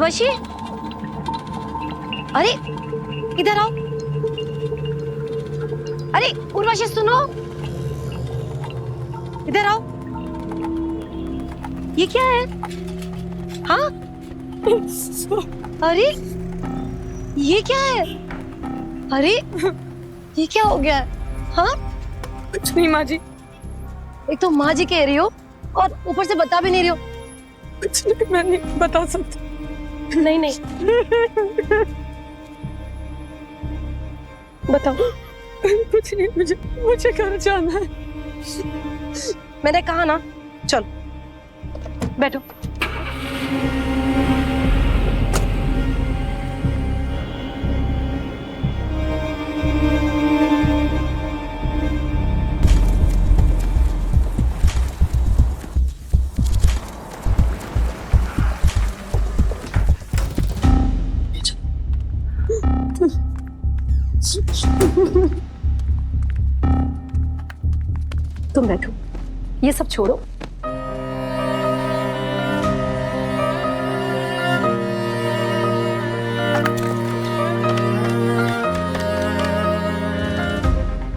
उर्वशी, अरे इधर आओ। अरे उर्वशी सुनो, इधर आओ। ये क्या है? हाँ अरे ये क्या है? अरे ये क्या हो गया? हाँ कुछ नहीं माँ जी। एक तो माँ जी कह रही हो और ऊपर से बता भी नहीं रही हो। कुछ नहीं, मैं नहीं बता सकती। नहीं नहीं बताओ। कुछ नहीं, मुझे घर जाना है। मैंने कहा ना, चलो बैठो। तुम बैठो, ये सब छोड़ो।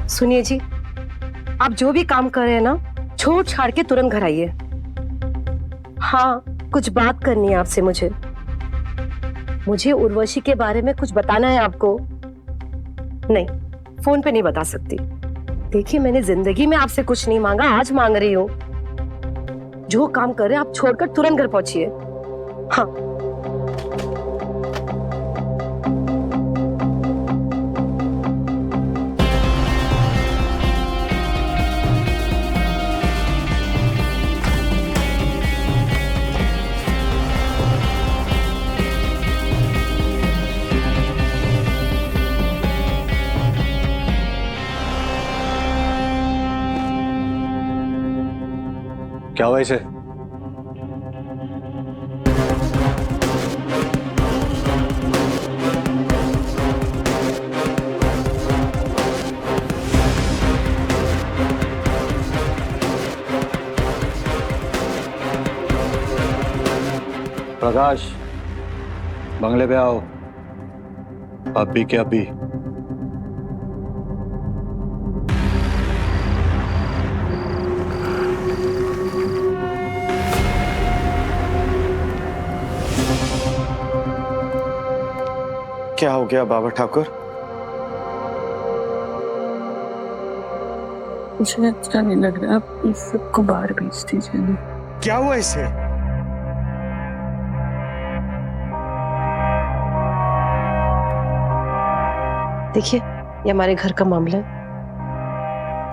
सुनिए जी, आप जो भी काम कर रहे हैं ना, छोड़ छाड़ के तुरंत घर आइए। हाँ, कुछ बात करनी है आपसे। मुझे उर्वशी के बारे में कुछ बताना है आपको। नहीं, फोन पे नहीं बता सकती। देखिए, मैंने जिंदगी में आपसे कुछ नहीं मांगा, आज मांग रही हूँ। जो काम कर रहे हैं आप छोड़कर तुरंत घर पहुंचिए। हाँ क्या हुआ इसे? प्रकाश, बंगले पे आओ। अभी के अभी। क्या हो गया बाबा ठाकुर? मुझे अच्छा नहीं लग रहा, आप इस सबको बाहर भेज दीजिए ना। क्या हुआ इसे? देखिए, ये हमारे घर का मामला है,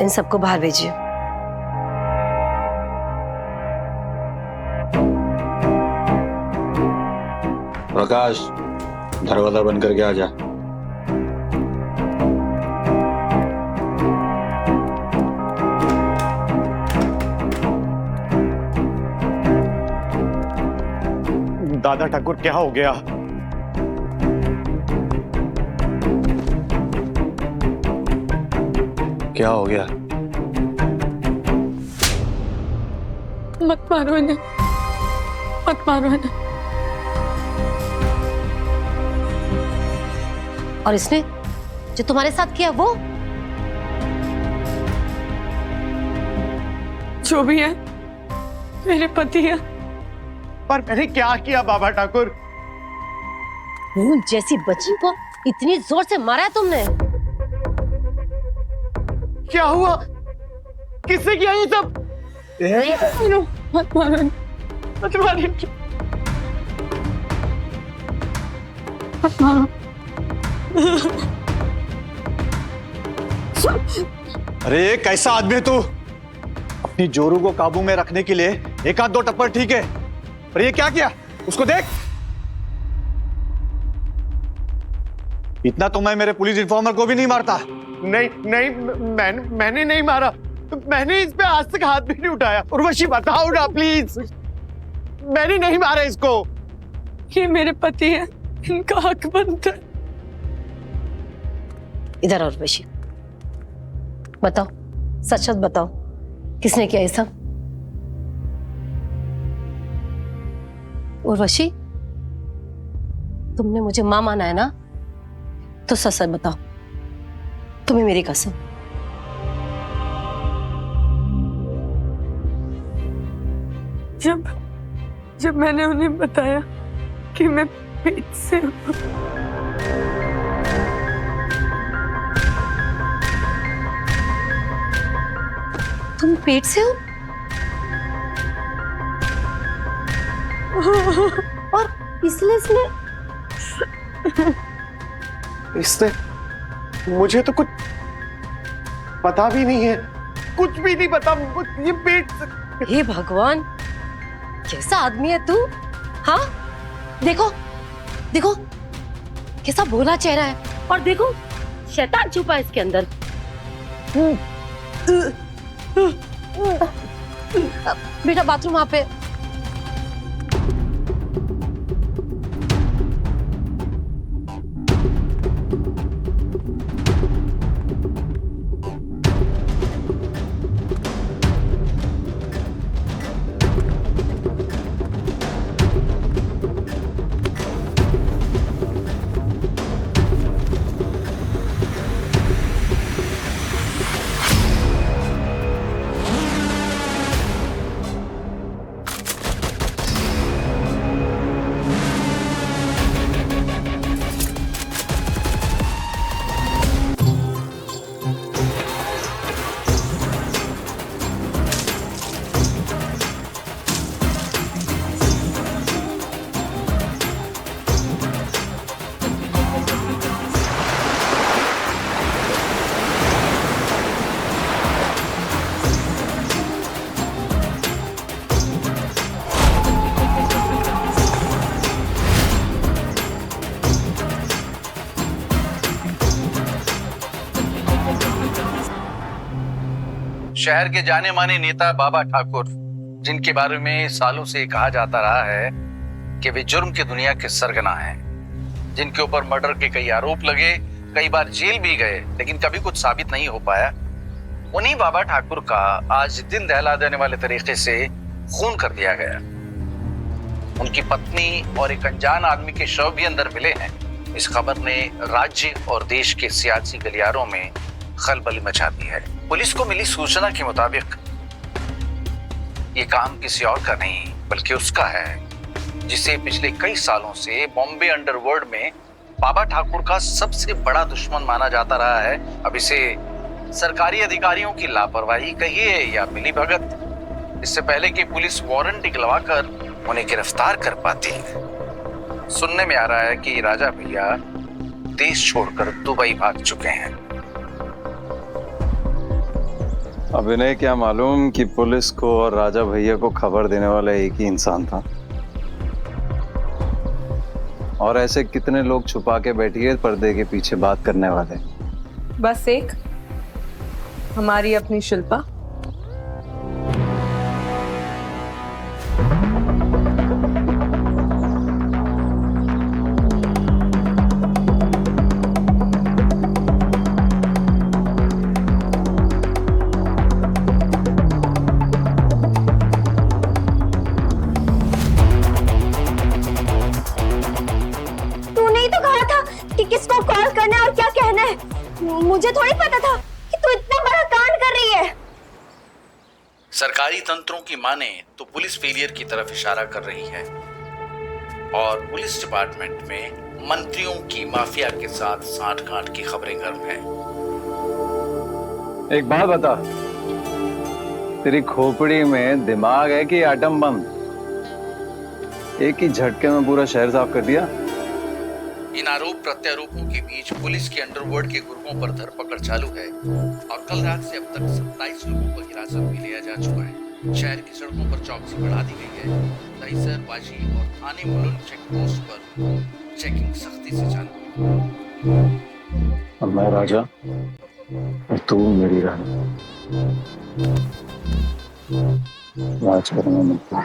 इन सबको बाहर भेजिए। प्रकाश, दरवाजा बंद करके आ जा। दादा ठाकुर, क्या हो गया? क्या हो गया? मत मारो इन्हें, मत मारो इन्हें। और इसने जो तुम्हारे साथ किया वो? जो भी है, मेरे पति है। पर मैंने क्या किया बाबा ठाकुर? फूल जैसी बच्ची को इतनी जोर से मारा है तुमने? क्या हुआ? किससे किया ये सब? मत मारो, मत मारो, मत मारो। अरे कैसा आदमी है तू? अपनी जोरू को काबू में रखने के लिए एक आध दो टप्पड़ ठीक है, पर ये क्या किया? उसको देख। इतना तो मैं मेरे पुलिस इन्फॉर्मर को भी नहीं मारता। नहीं नहीं, मैंने नहीं मारा। मैंने इस पे आज तक हाथ भी नहीं उठाया। उर्वशी बताओ ना प्लीज, मैंने नहीं मारा इसको। ये मेरे पति है, इनका हक बनता है। इधर और उर्वशी, बताओ, सच सच बताओ, किसने किया ये सब? उर्वशी, तुमने मुझे माँ माना है ना, तो सच सच बताओ, तुम्हें मेरी कसम। जब मैंने उन्हें बताया कि मैं पेट से हूँ, तुम पेट से हो? और इसलिए इसने मुझे तो कुछ पता भी नहीं है, कुछ भी नहीं पता। ये पेट से... हे भगवान, कैसा आदमी है तू? हाँ, देखो देखो कैसा भोला चेहरा है, और देखो शैतान छुपा है इसके अंदर। बेटा बाथरूम वहां पे। शहर के जाने माने नेता बाबा ठाकुर, जिनके बारे में सालों से कहा जाता रहा है कि वे जुर्म की दुनिया के सरगना हैं, जिनके ऊपर मर्डर के कई आरोप लगे, कई बार जेल भी गए, लेकिन कभी कुछ साबित नहीं हो पाया, उन्हीं बाबा ठाकुर का आज दिन दहला देने वाले तरीके से खून कर दिया गया। उनकी पत्नी और एक अनजान आदमी के शव भी अंदर मिले हैं। इस खबर ने राज्य और देश के सियासी गलियारों में खलबली मचा दी है। पुलिस को मिली सूचना के मुताबिक ये काम किसी और का नहीं बल्कि उसका है, जिसे पिछले कई सालों से बॉम्बे अंडरवर्ल्ड में बाबा ठाकुर का सबसे बड़ा दुश्मन माना जाता रहा है। अब इसे सरकारी अधिकारियों की लापरवाही कहिए या मिलीभगत, इससे पहले कि पुलिस वारंट निकलवाकर उन्हें गिरफ्तार कर पाती। सुनने में आ रहा है कि राजा भैया देश छोड़कर दुबई भाग चुके हैं। अब इन्हें क्या मालूम कि पुलिस को और राजा भैया को खबर देने वाला एक ही इंसान था, और ऐसे कितने लोग छुपा के बैठिए पर्दे के पीछे बात करने वाले। बस एक हमारी अपनी शिल्पा। किसको कॉल करना है और क्या कहना है, मुझे थोड़ी पता था कि तू इतना बड़ा कांड कर रही है। सरकारी तंत्रों की माने तो पुलिस फेलियर की तरफ इशारा कर रही है, और पुलिस डिपार्टमेंट में मंत्रियों की माफिया के साथ साठगांठ की खबरें गर्म हैं। एक बात बता, तेरी खोपड़ी में दिमाग है कि आटम बम? एक ही झटके में पूरा शहर साफ कर दिया। इन आरोप प्रत्यारोपों के बीच पुलिस के अंडरवर्ल्ड के गुर्गों पर धरपकड़ चालू है, और कल रात से अब तक 27 लोगों को हिरासत में लिया जा चुका है। शहर की सड़कों पर चौकसी बढ़ा दी गई है। दहिसर, वाशी और थाने मुलुंड चेक पोस्ट पर चेकिंग सख्ती से चालू है। अब मैं राजा और तू मेरी रानी, राज करेंगे मिलकर।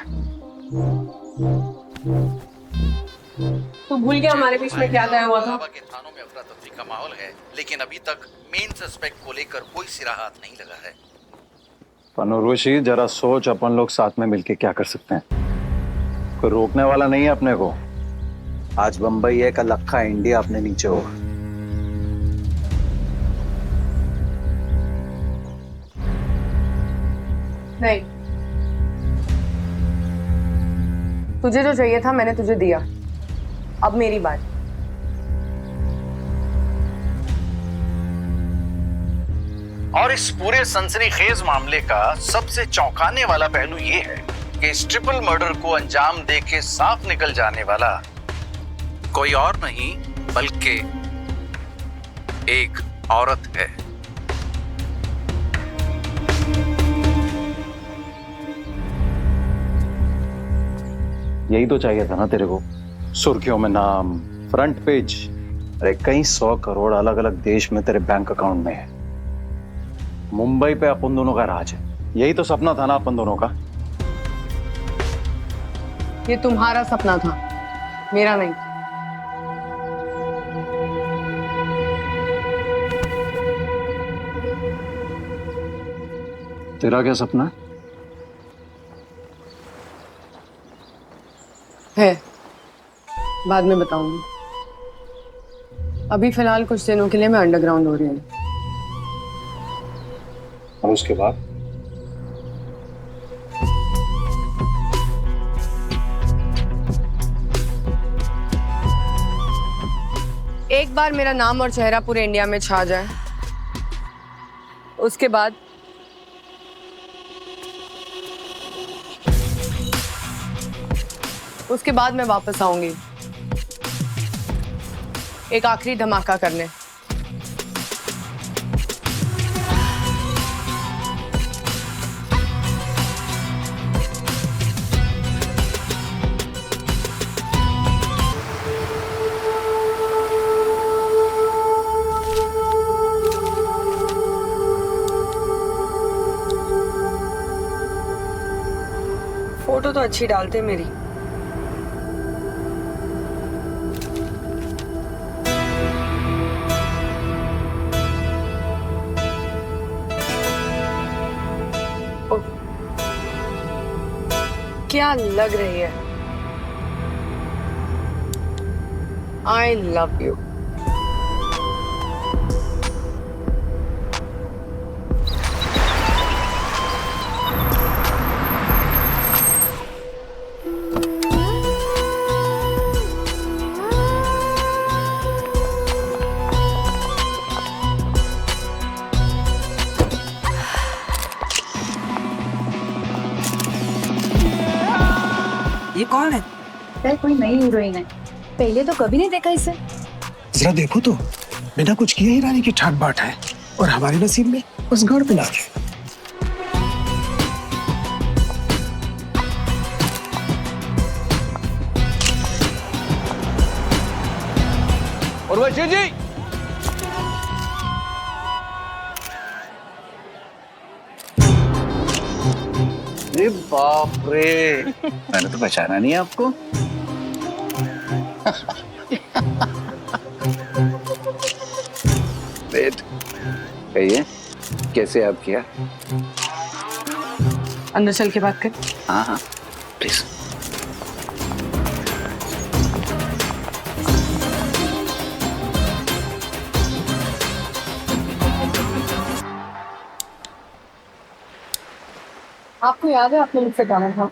तू भूल गया हमारे बीच में क्या तय हुआ था? बाबा के थानों में अफरा तफरी का माहौल है, लेकिन अभी तक मेन सस्पेक्ट को लेकर कोई सिरा हाथ नहीं लगा है। पनुर्वशी, जरा सोच, अपन लोग साथ में मिलके क्या कर सकते हैं? कोई रोकने वाला नहीं है अपने को। आज बंबई है, कल अक्खा इंडिया अपने नीचे होगा। नहीं, तुझे जो चाहिए था मैंने तुझे दिया, अब मेरी बात। और इस पूरे सनसनीखेज मामले का सबसे चौंकाने वाला पहलू ये है कि इस ट्रिपल मर्डर को अंजाम देके साफ निकल जाने वाला कोई और नहीं बल्कि एक औरत है। यही तो चाहिए था ना तेरे को, सुर्खियों में नाम, फ्रंट पेज। अरे कई 100 करोड़ अलग अलग देश में तेरे बैंक अकाउंट में है। मुंबई पे अपन दोनों का राज है। यही तो सपना था ना अपन दोनों का। ये तुम्हारा सपना था, मेरा नहीं। तेरा क्या सपना है? बाद में बताऊंगी। अभी फिलहाल कुछ दिनों के लिए मैं अंडरग्राउंड हो रही हूँ। और उसके बाद? एक बार मेरा नाम और चेहरा पूरे इंडिया में छा जाए, उसके बाद मैं वापस आऊंगी एक आखिरी धमाका करने। फोटो तो अच्छी डालते मेरी। क्या लग रही है? I love you. ये कौन है? सर कोई नई हीरोइन है, पहले तो कभी नहीं देखा इसे। जरा देखो तो, बिना कुछ किए ही रानी की ठाट बाट है और हमारे नसीब में उस गढ़ पे लाके। उर्वशी जी, अरे बाप रे, मैंने तो पहचाना नहीं आपको। वेट, कहिए कैसे याद किया? अंदर चल के बात कर। हाँ हाँ प्लीज। आपको याद है आपने मुझसे कहा था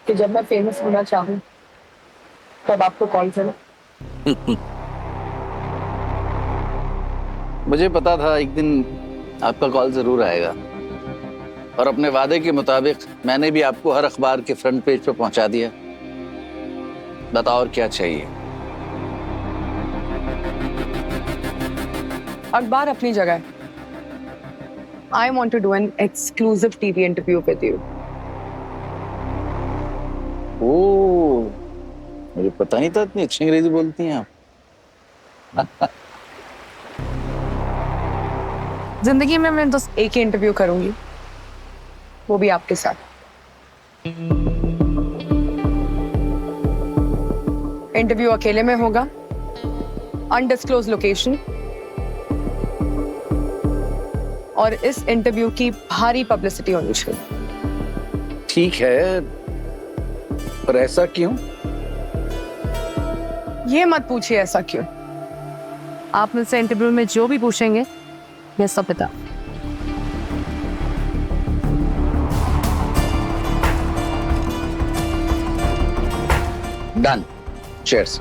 कि जब मैं फेमस होना चाहूँ तब आपको कॉल करूं? मुझे पता था एक दिन आपका कॉल जरूर आएगा और अपने वादे के मुताबिक मैंने भी आपको हर अखबार के फ्रंट पेज पे पहुंचा दिया। बताओ और क्या चाहिए? अखबार अपनी जगह है। I want to do an exclusive TV interview with you. ओह, मुझे पता नहीं था इतनी अच्छी अंग्रेजी बोलती हैं आप। जिंदगी में मैं तो एक ही इंटरव्यू करूंगी, वो भी आपके साथ। इंटरव्यू अकेले में होगा, अनडिस्क्लोज लोकेशन, और इस इंटरव्यू की भारी पब्लिसिटी होनी चाहिए। ठीक है, पर ऐसा क्यों? ये मत पूछिए ऐसा क्यों। आप मुझसे इंटरव्यू में जो भी पूछेंगे मैं सब बता। डन। चीयर्स।